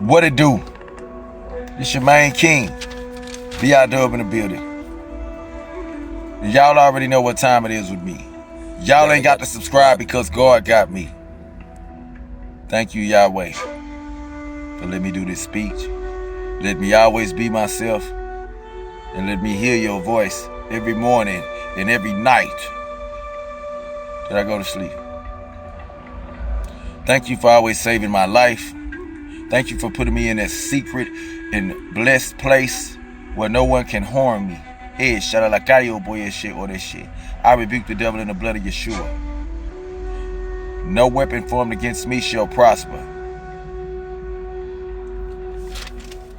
What it do? It's your main king, B.I.Dub in the building. Y'all already know what time it is with me. Y'all ain't got to subscribe because God got me. Thank you, Yahweh, for letting me do this speech. Let me always be myself, and let me hear your voice every morning and every night that I go to sleep. Thank you for always saving my life. Thank you for putting me in that secret and blessed place where no one can harm me. Hey, shalalacayo boy, shit or this shit. I rebuke the devil in the blood of Yeshua. No weapon formed against me shall prosper.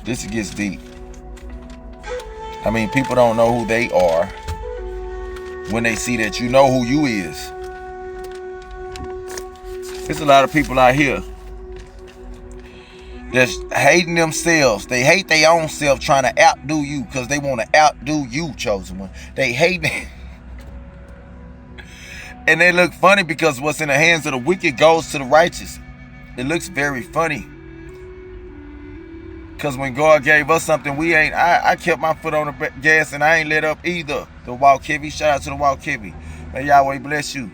This gets deep. I mean, people don't know who they are when they see that you know who you is. There's a lot of people out here that's hating themselves. They hate their own self trying to outdo you because they want to outdo you, chosen one. They hate it. And they look funny because what's in the hands of the wicked goes to the righteous. It looks very funny. Because when God gave us something, I kept my foot on the gas and I ain't let up either. The Walkivi, shout out to the Walkivi. May Yahweh bless you.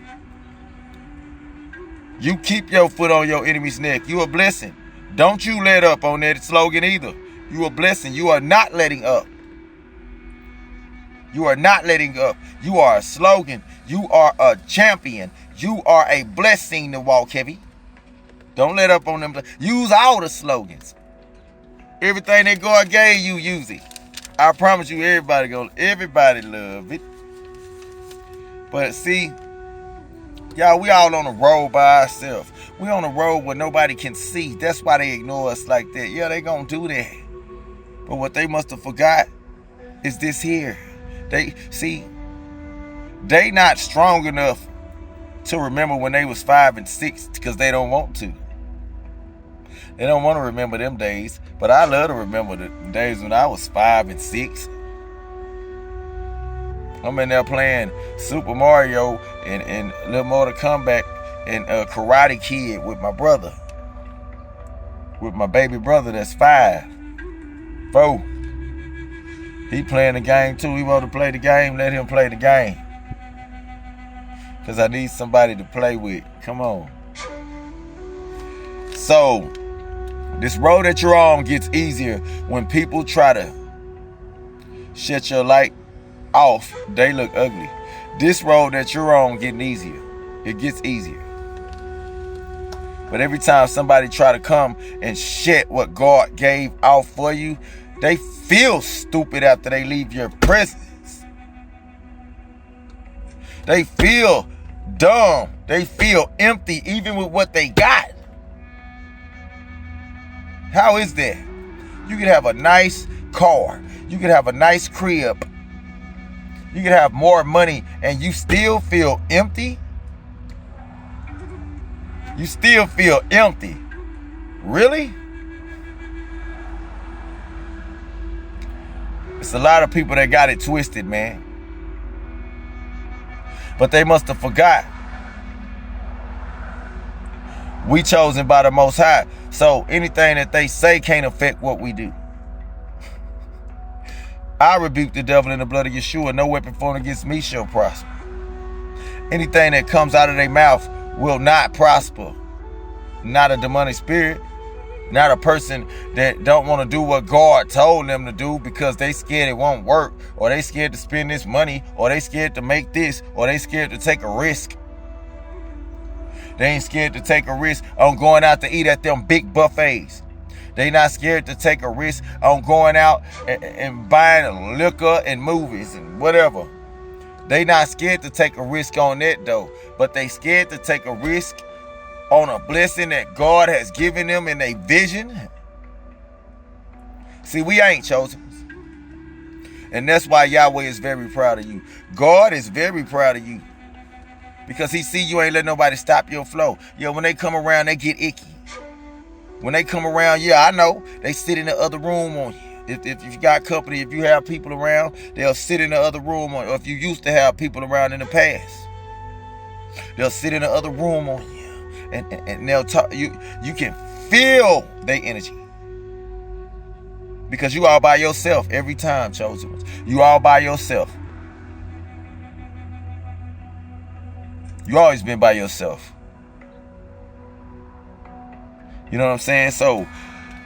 You keep your foot on your enemy's neck. You a blessing. Don't you let up on that slogan either. You a blessing. You are not letting up. You are not letting up. You are a slogan. You are a champion. You are a blessing to walk heavy. Don't let up on them. Use all the slogans. Everything that God gave you, use it. I promise you, everybody love it. But see, y'all, we all on the road by ourselves. We on the road where nobody can see. That's why they ignore us like that. Yeah, they gonna do that. But what they must have forgot is this here. They not strong enough to remember when they was 5 and 6 because they don't want to. They don't want to remember them days. But I love to remember the days when I was 5 and 6. I'm in there playing Super Mario and Little Mortal Kombat and Karate Kid with my brother. With my baby brother that's 4. He playing the game too. He want to play the game. Let him play the game. Because I need somebody to play with. Come on. So, this road that you're on gets easier when people try to shut your light off. They look ugly. This road that you're on getting easier. It gets easier. But every time somebody try to come and shit what God gave out for you, they feel stupid after they leave your presence. They feel dumb. They feel empty even with what they got. How is that? You could have a nice car. You could have a nice crib. You could have more money and you still feel empty? You still feel empty? Really? It's a lot of people that got it twisted, man. But they must have forgot. We chosen by the Most High. So anything that they say can't affect what we do. I rebuke the devil in the blood of Yeshua. No weapon formed against me shall prosper. Anything that comes out of their mouth will not prosper. Not a demonic spirit. Not a person that don't want to do what God told them to do because they scared it won't work. Or they scared to spend this money. Or they scared to make this. Or they scared to take a risk. They ain't scared to take a risk on going out to eat at them big buffets. They not scared to take a risk on going out and buying liquor and movies and whatever. They not scared to take a risk on that though. But they scared to take a risk on a blessing that God has given them in a vision. See, we ain't chosen. And that's why Yahweh is very proud of you. God is very proud of you. Because he see you ain't let nobody stop your flow. Yeah, when they come around, they get icky. When they come around, yeah, I know. They sit in the other room on you. If you got company, if you have people around, they'll sit in the other room on you. Or if you used to have people around in the past, they'll sit in the other room on you. And they'll talk. You can feel their energy. Because you all by yourself every time, chosen ones. You all by yourself. You always been by yourself. You know what I'm saying? So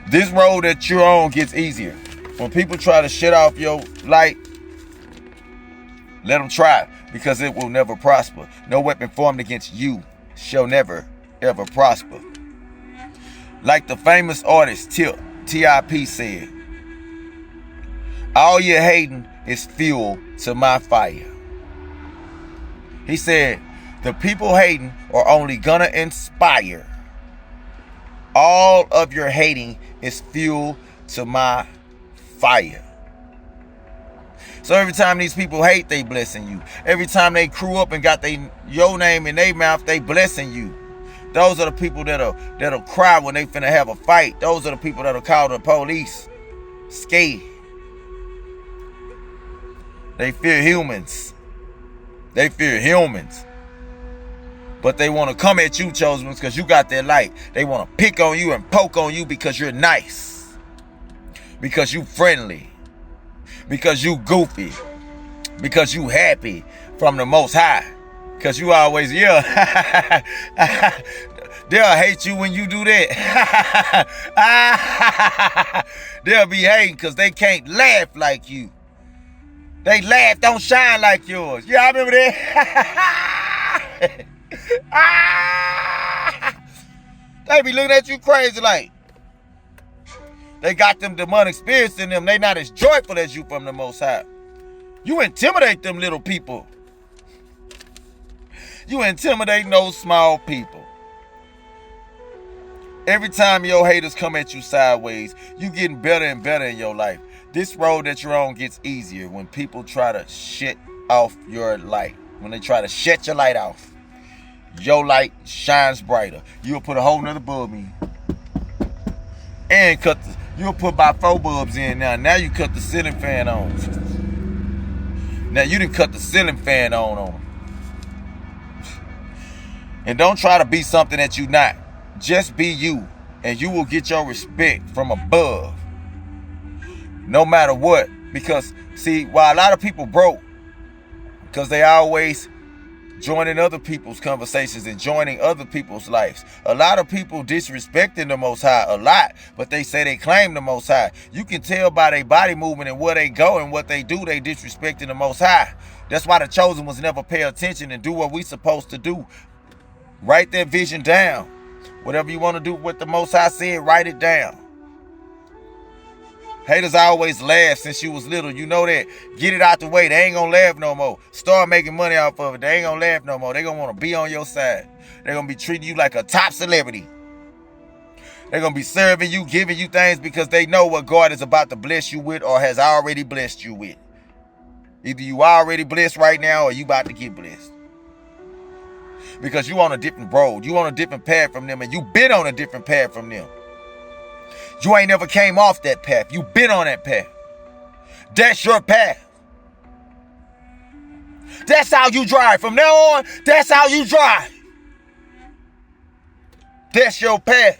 this road that you're on gets easier. When people try to shut off your light, let them try, because it will never prosper. No weapon formed against you shall never, ever prosper. Like the famous artist T.I.P. said, all your hating is fuel to my fire. He said, the people hating are only gonna inspire. All of your hating is fuel to my fire. So every time these people hate, they blessing you. Every time they crew up and got your name in their mouth, they blessing you. Those are the people that'll cry when they finna have a fight. Those are the people that'll call the police. Scared. They fear humans. They fear humans. But they want to come at you, chosen ones, because you got that light. They want to pick on you and poke on you because you're nice. Because you friendly. Because you goofy. Because you happy from the Most High. Because you always, yeah. They'll hate you when you do that. They'll be hating because they can't laugh like you. They laugh, don't shine like yours. Yeah, I remember that. They be looking at you crazy like. They got them demonic spirits in them. They not as joyful as you from the Most High. You intimidate them little people. You intimidate those small people. Every time your haters come at you sideways, you getting better and better in your life. This road that you're on gets easier when people try to shut off your light. When they try to shut your light off, your light shines brighter. You'll put a whole nother bulb in. And you'll put about 4 bulbs in now. Now you cut the ceiling fan on. Now you done cut the ceiling fan on. And don't try to be something that you're not. Just be you, and you will get your respect from above. No matter what. Because, see, while a lot of people broke, because they always joining other people's conversations and joining other people's lives. A lot of people disrespecting the Most High a lot, but they say they claim the Most High. You can tell by their body movement and where they go and what they do, they disrespecting the Most High. That's why the chosen ones never pay attention and do what we supposed to do. Write that vision down. Whatever you want to do, what the Most High said, write it down. Haters always laugh since you was little. You know that. Get it out the way. They ain't gonna laugh no more. Start making money off of it. They ain't gonna laugh no more. They gonna want to be on your side. They're gonna be treating you like a top celebrity. They're gonna be serving you, giving you things because they know what God is about to bless you with or has already blessed you with. Either you already blessed right now or you about to get blessed. Because you on a different road. You on a different path from them, and you been on a different path from them. You ain't never came off that path. You been on that path. That's your path. That's how you drive. From now on, that's how you drive. That's your path.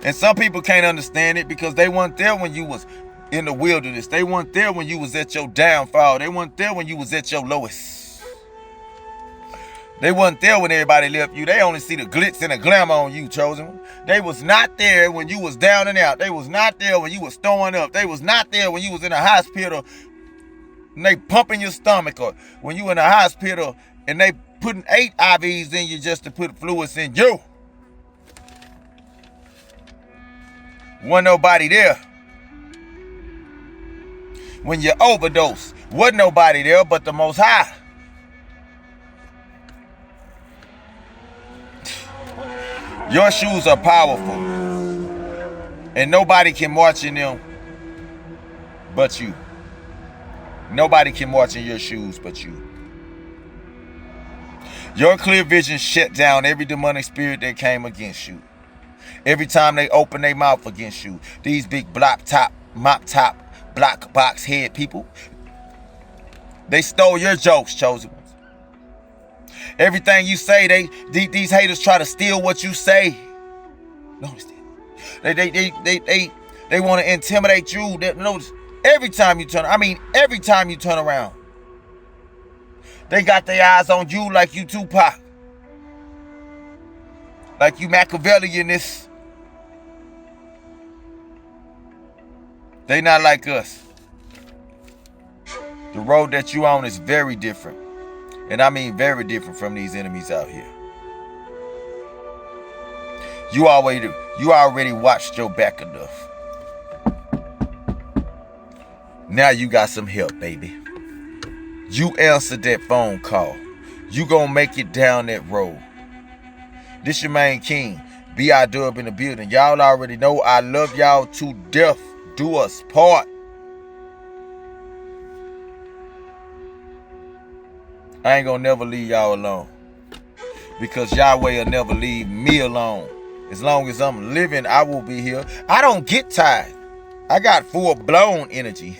And some people can't understand it because they weren't there when you was in the wilderness. They weren't there when you was at your downfall. They weren't there when you was at your lowest. They wasn't there when everybody left you. They only see the glitz and the glamour on you, chosen one. They was not there when you was down and out. They was not there when you was throwing up. They was not there when you was in a hospital and they pumping your stomach, or when you in a hospital and they putting 8 IVs in you just to put fluids in you. Wasn't nobody there. When you overdose, wasn't nobody there but the Most High. Your shoes are powerful, and nobody can march in them but you. Nobody can march in your shoes but you. Your clear vision shut down every demonic spirit that came against you. Every time they open their mouth against you, these big mop top, block box head people, they stole your jokes, chosen ones. Everything you say, these haters try to steal what you say. Notice that. They want to intimidate you. Notice every time you turn around, they got their eyes on you like you Tupac. Like you Machiavellianist. They not like us. The road that you on is very different. And I mean very different from these enemies out here. You already watched your back enough. Now you got some help, baby. You answered that phone call. You gonna make it down that road. This your main king, B.I.Dub in the building. Y'all already know I love y'all to death. Do us part. I ain't gonna never leave y'all alone. Because Yahweh will never leave me alone. As long as I'm living, I will be here. I don't get tired. I got full-blown energy.